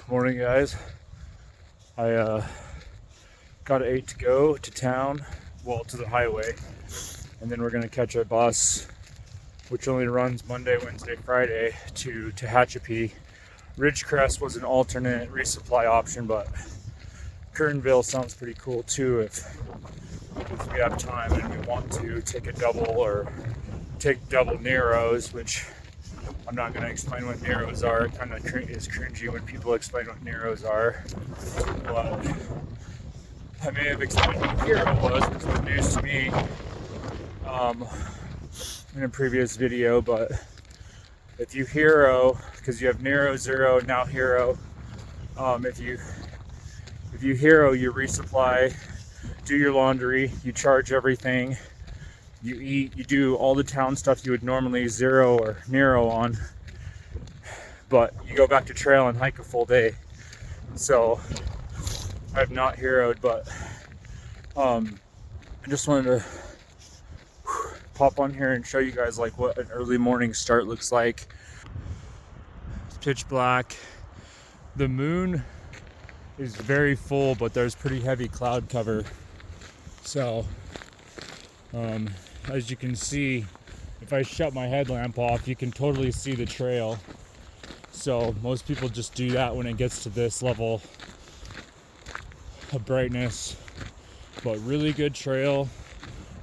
Morning, guys. I got an 8 to go to town, well, to the highway, and then we're gonna catch a bus, which only runs Monday, Wednesday, Friday to Tehachapi. Ridgecrest was an alternate resupply option, but Kernville sounds pretty cool too if we have time and we want to take a double or take double Neros, which I'm not going to explain what Neros are. It kind of is cringy when people explain what Neros are. But I may have explained what Hero was, which was news to me in a previous video. But if you Hero, because you have Nero, Zero, now Hero, if you Hero, you resupply, do your laundry, you charge everything, you eat, you do all the town stuff you would normally Zero or Nero on, but you go back to trail and hike a full day. So I've not Heroed, but I just wanted to pop on here and show you guys like what an early morning start looks like. It's pitch black. The moon is very full, but there's pretty heavy cloud cover. So as you can see, if I shut my headlamp off, you can totally see the trail. So most people just do that when it gets to this level of brightness. But really good trail.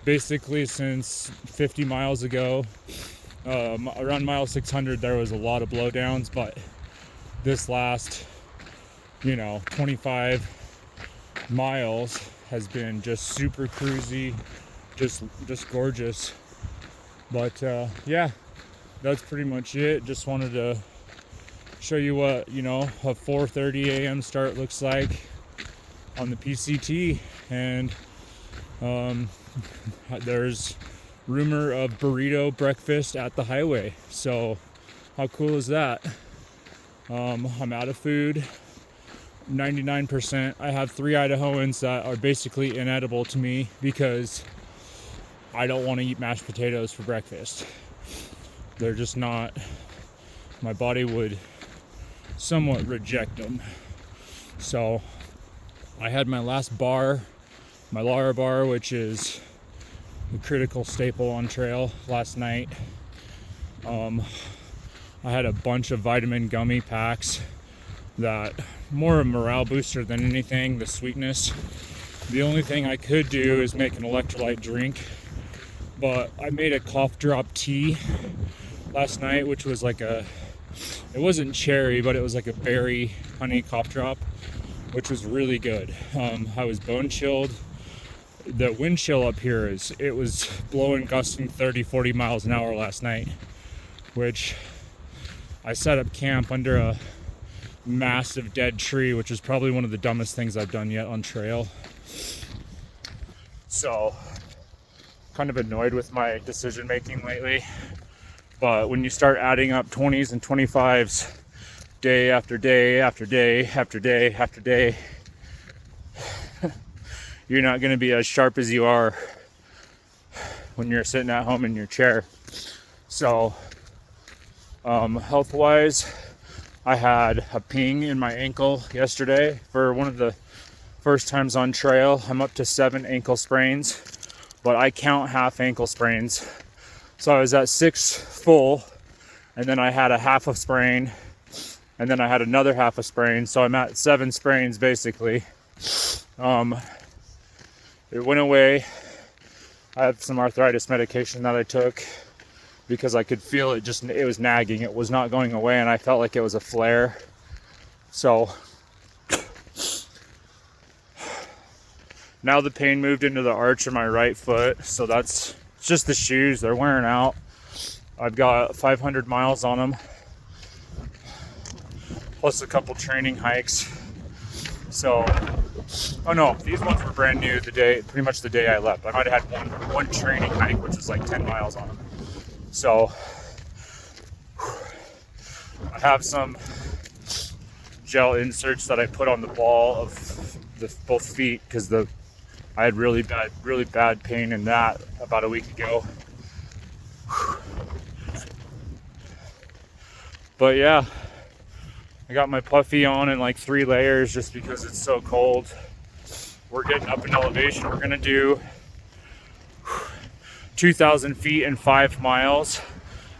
Basically since 50 miles ago, around mile 600 there was a lot of blowdowns, but this last 25 miles has been just super cruisy, just gorgeous. But yeah, that's pretty much it. Just wanted to show you what a 4:30 a.m. start looks like on the PCT. And there's rumor of burrito breakfast at the highway, so how cool is that? I'm out of food, 99%. I have 3 Idahoans that are basically inedible to me because I don't want to eat mashed potatoes for breakfast. They're just not, my body would somewhat reject them. So I had my last bar, my Lara bar, which is a critical staple on trail, last night. I had a bunch of vitamin gummy packs that more a morale booster than anything, the sweetness. The only thing I could do is make an electrolyte drink, but I made a cough drop tea last night, which was like it wasn't cherry, but it was like a berry honey cough drop, which was really good. I was bone chilled. The wind chill up here it was blowing, gusting 30-40 miles an hour last night, which I set up camp under a massive dead tree, which is probably one of the dumbest things I've done yet on trail. So kind of annoyed with my decision making lately, but when you start adding up 20s and 25s day after day after day after day after day, you're not going to be as sharp as you are when you're sitting at home in your chair. So health wise, I had a ping in my ankle yesterday for one of the first times on trail. I'm up to 7 ankle sprains, but I count half ankle sprains. So I was at 6 full, and then I had a half a sprain, and then I had another half a sprain. So I'm at 7 sprains basically. It went away. I have some arthritis medication that I took because I could feel it was nagging. It was not going away, and I felt like it was a flare. So now the pain moved into the arch of my right foot. So it's just the shoes, they're wearing out. I've got 500 miles on them, plus a couple training hikes. So, oh no, these ones were brand new pretty much the day I left. I might have had one training hike, which was like 10 miles on them. So I have some gel inserts that I put on the ball of both feet because I had really bad pain in that about a week ago. But yeah, I got my puffy on in like 3 layers just because it's so cold. We're getting up in elevation. We're gonna do 2,000 feet and 5 miles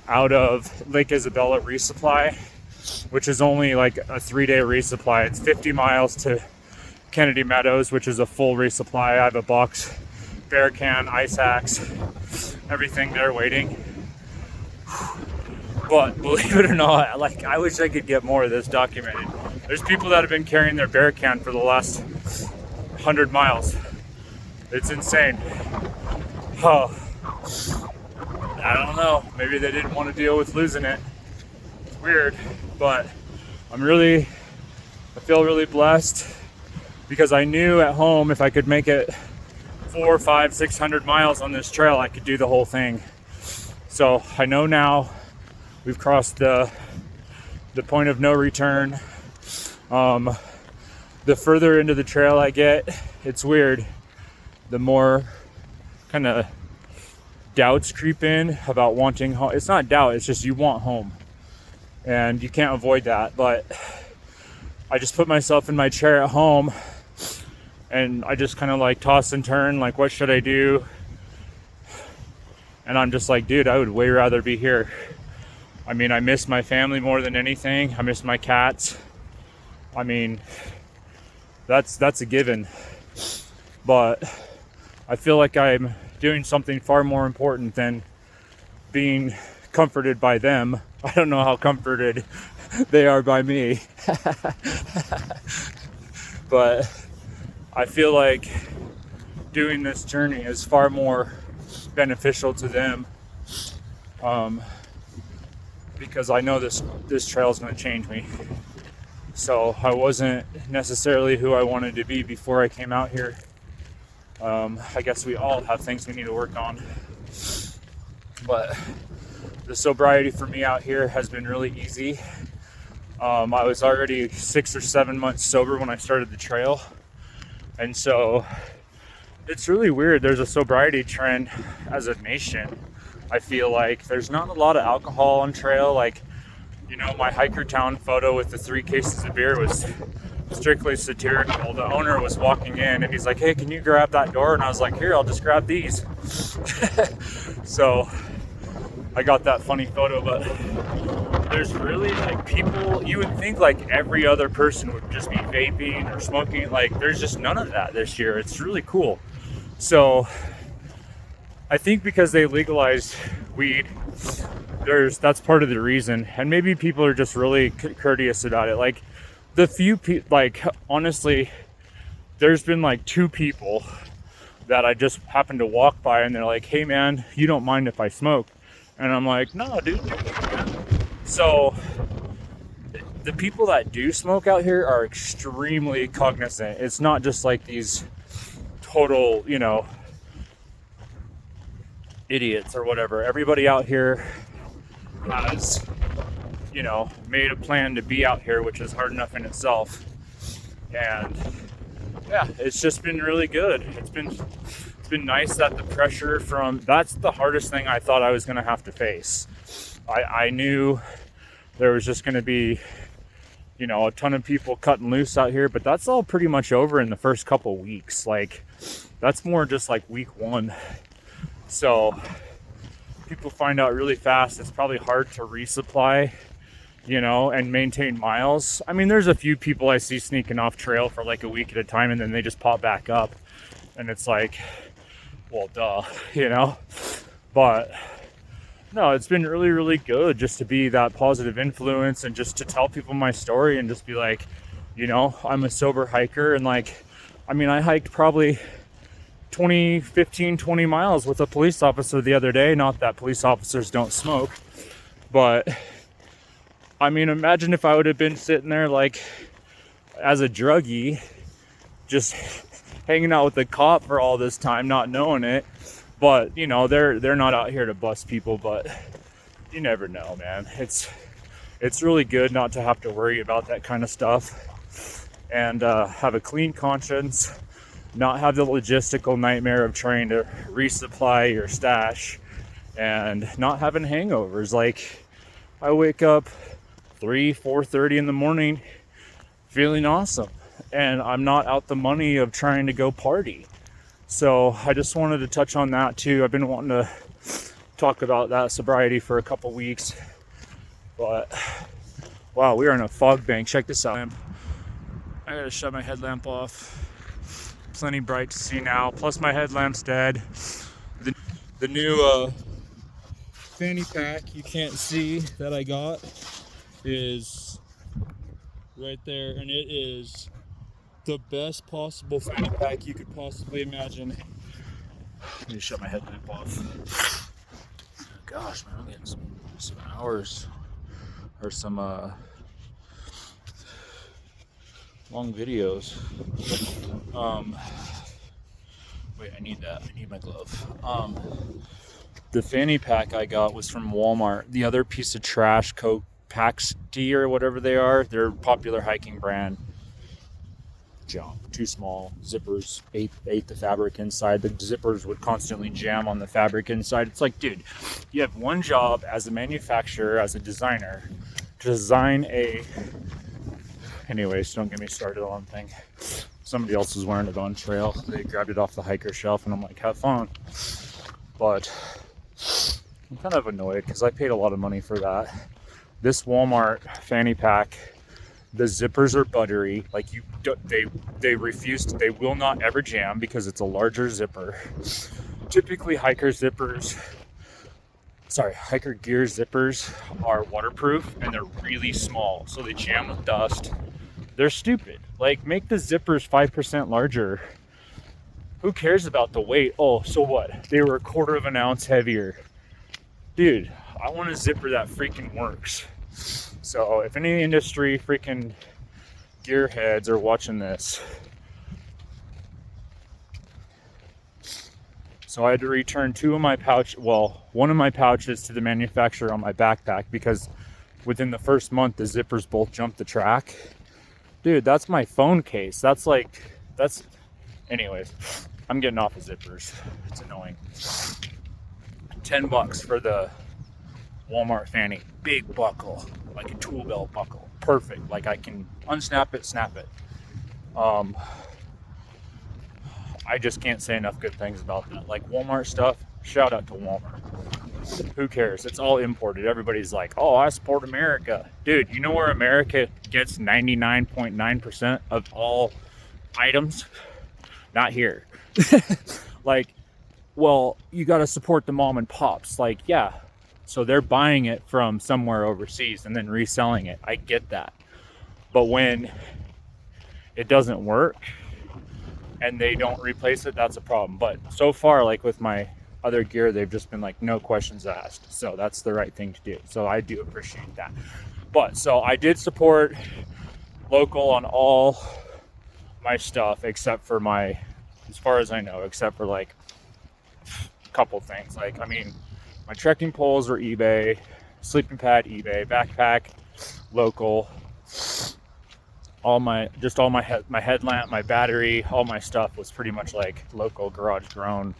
out of Lake Isabella resupply, which is only like a 3-day resupply. It's 50 miles to Kennedy Meadows, which is a full resupply. I have a box, bear can, ice axe, everything there waiting. But believe it or not, like, I wish I could get more of this documented. There's people that have been carrying their bear can for the last 100 miles. It's insane. Oh, I don't know. Maybe they didn't want to deal with losing it. It's weird, but I feel really blessed because I knew at home if I could make it 400, 500, 600 miles on this trail, I could do the whole thing. So I know now we've crossed the point of no return. The further into the trail I get, it's weird, the more kind of doubts creep in about wanting home. It's not doubt, it's just you want home. And you can't avoid that. But I just put myself in my chair at home and I just kind of like toss and turn, like, what should I do? And I'm just like, dude, I would way rather be here. I mean, I miss my family more than anything. I miss my cats. I mean, that's a given. But I feel like I'm doing something far more important than being comforted by them. I don't know how comforted they are by me. But I feel like doing this journey is far more beneficial to them. Because I know this trail is going to change me. So I wasn't necessarily who I wanted to be before I came out here. I guess we all have things we need to work on. But the sobriety for me out here has been really easy. I was already 6 or 7 months sober when I started the trail. And so it's really weird. There's a sobriety trend as a nation. I feel like there's not a lot of alcohol on trail. Like, you know, my hiker town photo with the 3 cases of beer was strictly satirical. The owner was walking in and he's like, hey, can you grab that door? And I was like, here, I'll just grab these. So I got that funny photo, but there's really like people, you would think like every other person would just be vaping or smoking. Like, there's just none of that this year. It's really cool. So I think because they legalized weed, that's part of the reason. And maybe people are just really courteous about it. Like, the few people, like, honestly, there's been like 2 people that I just happened to walk by and they're like, hey man, you don't mind if I smoke? And I'm like, no, dude. So the people that do smoke out here are extremely cognizant. It's not just like these total, you know, idiots or whatever. Everybody out here has, you know, made a plan to be out here, which is hard enough in itself. And yeah, it's just been really good. It's been nice that the pressure from, that's the hardest thing I thought I was going to have to face. I knew there was just going to be, you know, a ton of people cutting loose out here, but that's all pretty much over in the first couple weeks. Like, that's more just like week 1. So people find out really fast it's probably hard to resupply, you know, and maintain miles. I mean, there's a few people I see sneaking off trail for like a week at a time and then they just pop back up. And it's like, well, duh, you know? But no, it's been really, really good just to be that positive influence and just to tell people my story and just be like, you know, I'm a sober hiker. And like, I mean, I hiked probably 20 miles with a police officer the other day. Not that police officers don't smoke, but I mean, imagine if I would have been sitting there like as a druggie, just hanging out with the cop for all this time, not knowing it. But you know, they're not out here to bust people, but you never know, man. It's really good not to have to worry about that kind of stuff and have a clean conscience, not have the logistical nightmare of trying to resupply your stash and not having hangovers. Like, I wake up 4:30 in the morning feeling awesome. And I'm not out the money of trying to go party. So I just wanted to touch on that too. I've been wanting to talk about that sobriety for a couple weeks. But wow, we are in a fog bank. Check this out. I gotta shut my headlamp off. Plenty bright to see now. Plus my headlamp's dead. The new fanny pack you can't see that I got is right there, and it is the best possible fanny pack you could possibly imagine. Let me shut my headlamp off. Gosh, man, I'm getting some hours or some long videos. Wait, I need that. I need my glove. The fanny pack I got was from Walmart. The other piece of trash, Coke PCT or whatever they are, they're a popular hiking brand. Jump, too small. Zippers ate the fabric inside. The zippers would constantly jam on the fabric inside. It's like, dude, you have one job as a manufacturer, as a designer, to design a... Anyways, don't get me started on thing. Somebody else was wearing it on trail. They grabbed it off the hiker shelf, and I'm like, have fun. But I'm kind of annoyed because I paid a lot of money for that. This Walmart fanny pack, the zippers are buttery. Like they refuse to, they will not ever jam because it's a larger zipper. Typically hiker gear zippers are waterproof and they're really small, so they jam with dust. They're stupid. Like, make the zippers 5% larger. Who cares about the weight? Oh, so what? They were 1/4 of an ounce heavier. Dude, I want a zipper that freaking works. So if any industry freaking gearheads are watching this. So I had to return one of my pouches to the manufacturer on my backpack because within the first month the zippers both jumped the track. Dude, that's my phone case. Anyways, I'm getting off of zippers. It's annoying. $10 for the Walmart fanny. Big buckle, like a tool belt buckle. Perfect. Like I can unsnap it, snap it. I just can't say enough good things about that. Like Walmart stuff, shout out to Walmart. Who cares? It's all imported. Everybody's like, oh, I support America. Dude, you know where America gets 99.9% of all items? Not here. Like, well, you got to support the mom and pops. Like, yeah. So they're buying it from somewhere overseas and then reselling it. I get that. But when it doesn't work and they don't replace it, that's a problem. But so far, like with my other gear, they've just been like, no questions asked. So that's the right thing to do. So I do appreciate that. But so I did support local on all my stuff except for as far as I know, except for like a couple things. Like, I mean, my trekking poles were eBay, sleeping pad eBay, backpack local, my headlamp, my battery, all my stuff was pretty much like local garage grown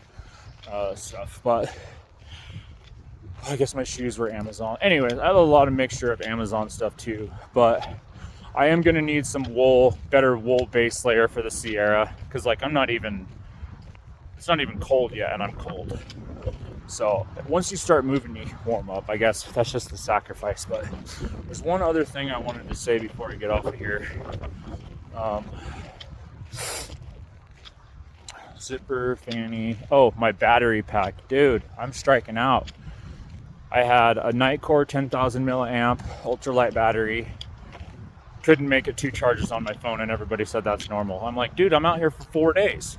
stuff. But I guess my shoes were Amazon. Anyways, I have a lot of mixture of Amazon stuff too, but I am gonna need some better wool base layer for the Sierra, because like it's not even cold yet and I'm cold. So once you start moving, you warm up. I guess that's just the sacrifice. But there's one other thing I wanted to say before I get off of here. Zipper, fanny. Oh, my battery pack. Dude, I'm striking out. I had a Nightcore 10,000 milliamp ultralight battery. Couldn't make it 2 charges on my phone, and everybody said that's normal. I'm like, dude, I'm out here for 4 days.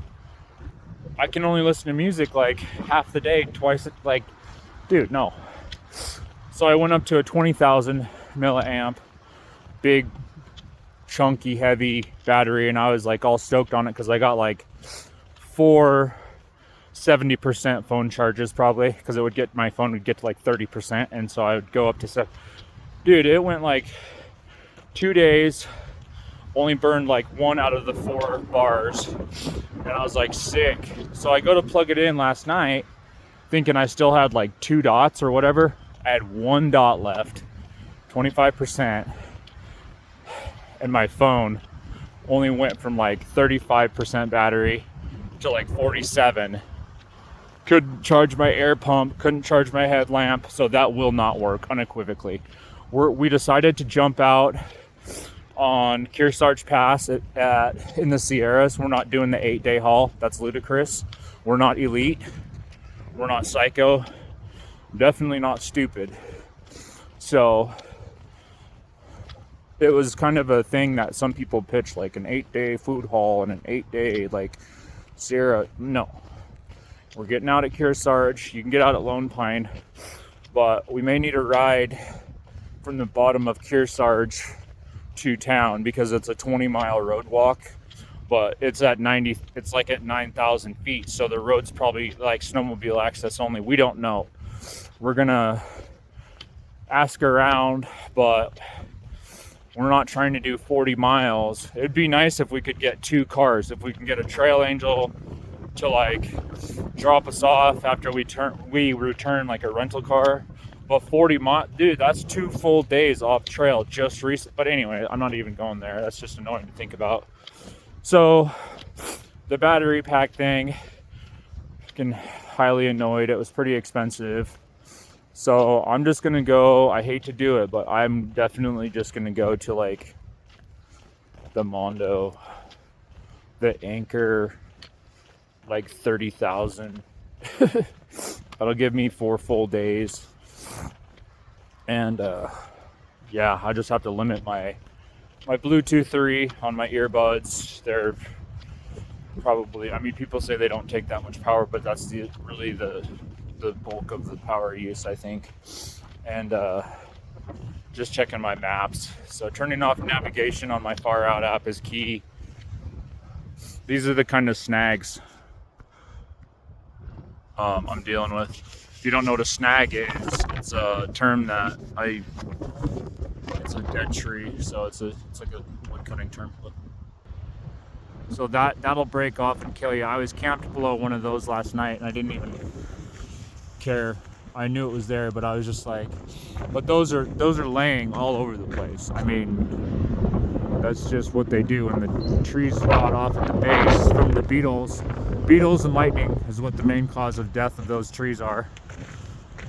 I can only listen to music like half the day, twice. Like, dude, no. So I went up to a 20,000 milliamp, big, chunky, heavy battery, and I was like all stoked on it because I got like 4 70% phone charges probably, because my phone would get to like 30%, and so I would go up to 7. Dude, it went like 2 days, only burned like 1 out of the 4 bars, and I was like, sick. So I go to plug it in last night thinking I still had like 2 dots or whatever. I had 1 dot left 25%, and my phone only went from like 35% battery to like 47. Couldn't charge my air pump, couldn't charge my headlamp, so that will not work unequivocally. We decided to jump out on Kearsarge Pass in the Sierras. We're not doing the 8-day haul. That's ludicrous. We're not elite. We're not psycho. Definitely not stupid. So it was kind of a thing that some people pitch, like an 8-day food haul and an 8-day like Sierra. No. We're getting out at Kearsarge. You can get out at Lone Pine, but we may need a ride from the bottom of Kearsarge to town because it's a 20-mile road walk, but it's at 9,000 feet, so the road's probably like snowmobile access only. We don't know. We're gonna ask around, but we're not trying to do 40 miles. It'd be nice if we could get 2 cars, if we can get a trail angel to like drop us off after we return like a rental car. But 40 miles, dude, that's 2 full days off trail just recent. But anyway, I'm not even going there. That's just annoying to think about. So the battery pack thing, fucking highly annoyed. It was pretty expensive. So I'm just gonna go. I hate to do it, but I'm definitely just gonna go to like the Mondo, the Anchor, like 30,000. That'll give me 4 full days. And yeah, I just have to limit my Bluetooth 3 on my earbuds. They're probably, I mean, people say they don't take that much power, but that's really the bulk of the power use, I think. And just checking my maps. So turning off navigation on my Far Out app is key. These are the kind of snags I'm dealing with. If you don't know what a snag is, it's a term that it's a dead tree, so it's like a wood cutting term. So that'll break off and kill you. I was camped below one of those last night and I didn't even care. I knew it was there, but I was just like, but those are laying all over the place. I mean, that's just what they do, and the trees rot off at the base from the beetles. Beetles and lightning is what the main cause of death of those trees are.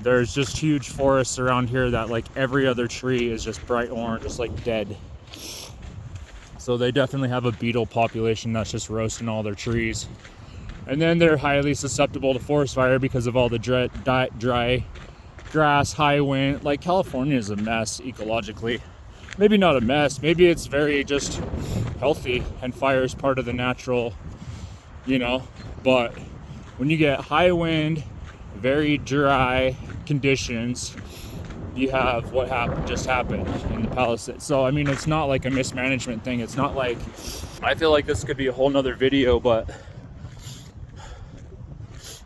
There's just huge forests around here that like every other tree is just bright orange, just like dead. So they definitely have a beetle population that's just roasting all their trees. And then they're highly susceptible to forest fire because of all the dry grass, high wind. Like California is a mess ecologically. Maybe not a mess, maybe it's very just healthy and fire is part of the natural, you know. But when you get high wind, very dry conditions, you have what just happened in the Palisades. So I mean, it's not like a mismanagement thing. It's not like, I feel like this could be a whole nother video, but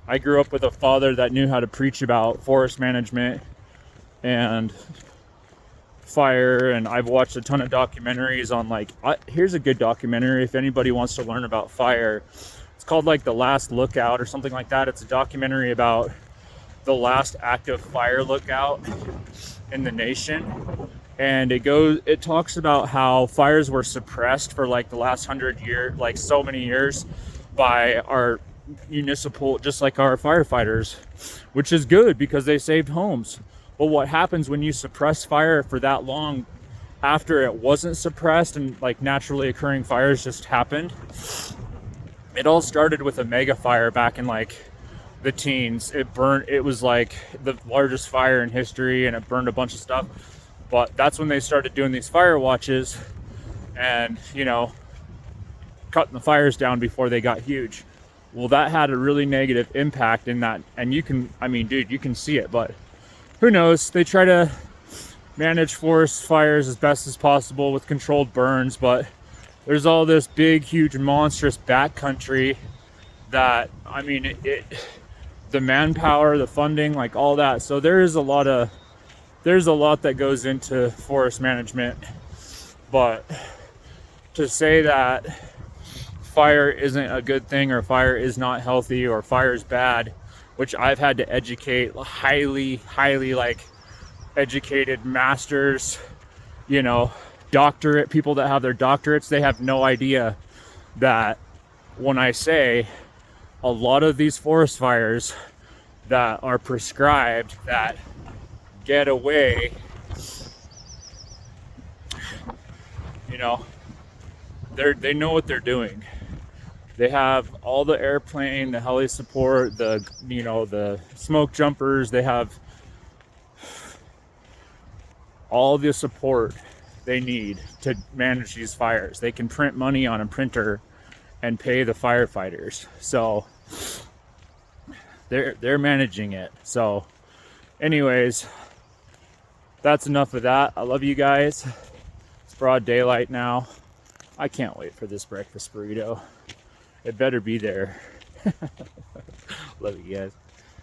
I grew up with a father that knew how to preach about forest management and fire, and I've watched a ton of documentaries on like, here's a good documentary if anybody wants to learn about fire. It's called like The Last Lookout or something like that. It's a documentary about the last active fire lookout in the nation, and it talks about how fires were suppressed for like the last 100 years, like so many years, by our municipal, just like our firefighters, which is good because they saved homes. But what happens when you suppress fire for that long after it wasn't suppressed and like naturally occurring fires just happened? It all started with a mega fire back in like the teens. It was like the largest fire in history, and it burned a bunch of stuff. But that's when they started doing these fire watches and, you know, cutting the fires down before they got huge. Well, that had a really negative impact in that, and you can, I mean, dude, you can see it, but who knows? They try to manage forest fires as best as possible with controlled burns, but there's all this big, huge, monstrous backcountry that, I mean, the manpower, the funding, like all that. So there's a lot that goes into forest management. But to say that fire isn't a good thing, or fire is not healthy, or fire is bad, which I've had to educate highly like educated masters, you know, doctorate people that have their doctorates, they have no idea that when I say a lot of these forest fires that are prescribed, that get away, you know, they know what they're doing. They have all the airplane, the heli support, the, you know, the smoke jumpers. They have all the support they need to manage these fires. They can print money on a printer and pay the firefighters. So they're managing it. So anyways, that's enough of that. I love you guys. It's broad daylight now. I can't wait for this breakfast burrito. It better be there. Love you guys.